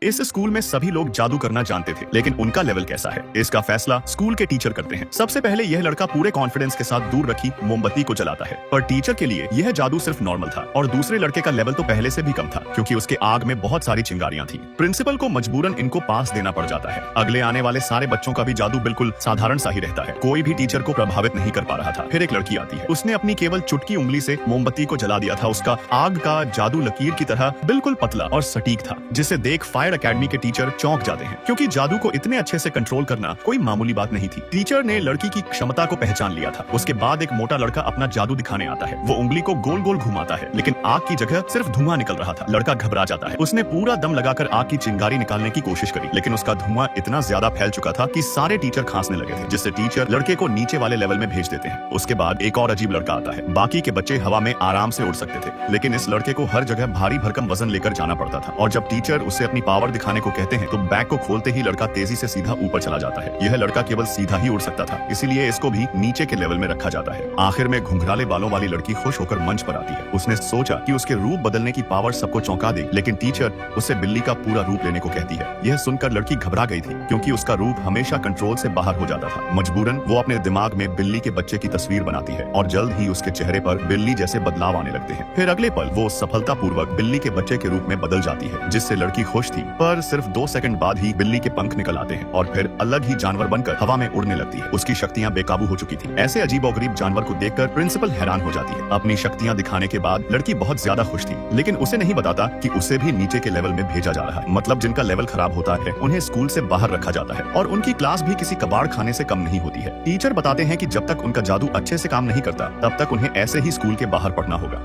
इस स्कूल में सभी लोग जादू करना जानते थे, लेकिन उनका लेवल कैसा है इसका फैसला स्कूल के टीचर करते हैं। सबसे पहले यह लड़का पूरे कॉन्फिडेंस के साथ दूर रखी मोमबत्ती को जलाता है, पर टीचर के लिए यह जादू सिर्फ नॉर्मल था और दूसरे लड़के का लेवल तो पहले से भी कम था क्योंकि उसके आग में बहुत सारी चिंगारियां थी। प्रिंसिपल को मजबूरन इनको पास देना पड़ जाता है। अगले आने वाले सारे बच्चों का भी जादू बिल्कुल साधारण सा ही रहता है, कोई भी टीचर को प्रभावित नहीं कर पा रहा था। फिर एक लड़की आती है, उसने अपनी केवल चुटकी उंगली से मोमबत्ती को जला दिया था। उसका आग का जादू लकीर की तरह बिल्कुल पतला और सटीक था, जिसे देख फायर अकेडमी के टीचर चौंक जाते हैं क्योंकि जादू को इतने अच्छे से कंट्रोल करना कोई मामूली बात नहीं थी। टीचर ने लड़की की क्षमता को पहचान लिया था। उसके बाद एक मोटा लड़का अपना जादू दिखाने आता है। वो उंगली को गोल गोल घुमाता है, लेकिन आग की जगह सिर्फ धुआं निकल रहा था। लड़का घबरा जाता है। उसने पूरा दम लगाकर आग की चिंगारी निकालने की कोशिश करी, लेकिन उसका धुआं इतना ज्यादा फैल चुका था कि सारे टीचर खांसने लगे थे, जिससे टीचर लड़के को नीचे वाले लेवल में भेज देते हैं। उसके बाद एक और अजीब लड़का आता है। बाकी के बच्चे हवा में आराम से उड़ सकते थे, लेकिन इस लड़के को हर जगह भारी भरकम वजन लेकर जाना पड़ता था। और जब टीचर उसे अपनी पावर दिखाने को कहते हैं तो बैग को खोलते ही लड़का तेजी से सीधा ऊपर चला जाता है। यह लड़का केवल सीधा ही उड़ सकता था, इसीलिए इसको भी नीचे के लेवल में रखा जाता है। आखिर में घुंघराले बालों वाली लड़की खुश होकर मंच पर आती है। उसने सोचा कि उसके रूप बदलने की पावर सबको चौंका दे, लेकिन टीचर उसे बिल्ली का पूरा रूप लेने को कहती है। यह सुनकर लड़की घबरा गई थी क्योंकि उसका रूप हमेशा कंट्रोल से बाहर हो जाता था। मजबूरन वो अपने दिमाग में बिल्ली के बच्चे की तस्वीर बनाती है और जल्द ही उसके चेहरे पर बिल्ली जैसे बदलाव आने लगते हैं। फिर अगले पल वो सफलतापूर्वक बिल्ली के बच्चे के रूप में बदल जाती है, जिससे लड़की खुश थी। पर सिर्फ 2 सेकंड बाद ही बिल्ली के पंख निकल आते हैं और फिर अलग ही जानवर बनकर हवा में उड़ने लगती है। उसकी शक्तियां बेकाबू हो चुकी थी। ऐसे अजीबोगरीब जानवर को देखकर प्रिंसिपल हैरान हो जाती है। अपनी शक्तियां दिखाने के बाद लड़की बहुत ज्यादा खुश थी, लेकिन उसे नहीं बताता कि उसे भी नीचे के लेवल में भेजा जा रहा है। मतलब जिनका लेवल खराब होता है उन्हें स्कूल से बाहर रखा जाता है और उनकी क्लास भी किसी कबाड़ खाने से कम नहीं होती है। टीचर बताते हैं कि जब तक उनका जादू अच्छे से काम नहीं करता तब तक उन्हें ऐसे ही स्कूल के बाहर पढ़ना होगा।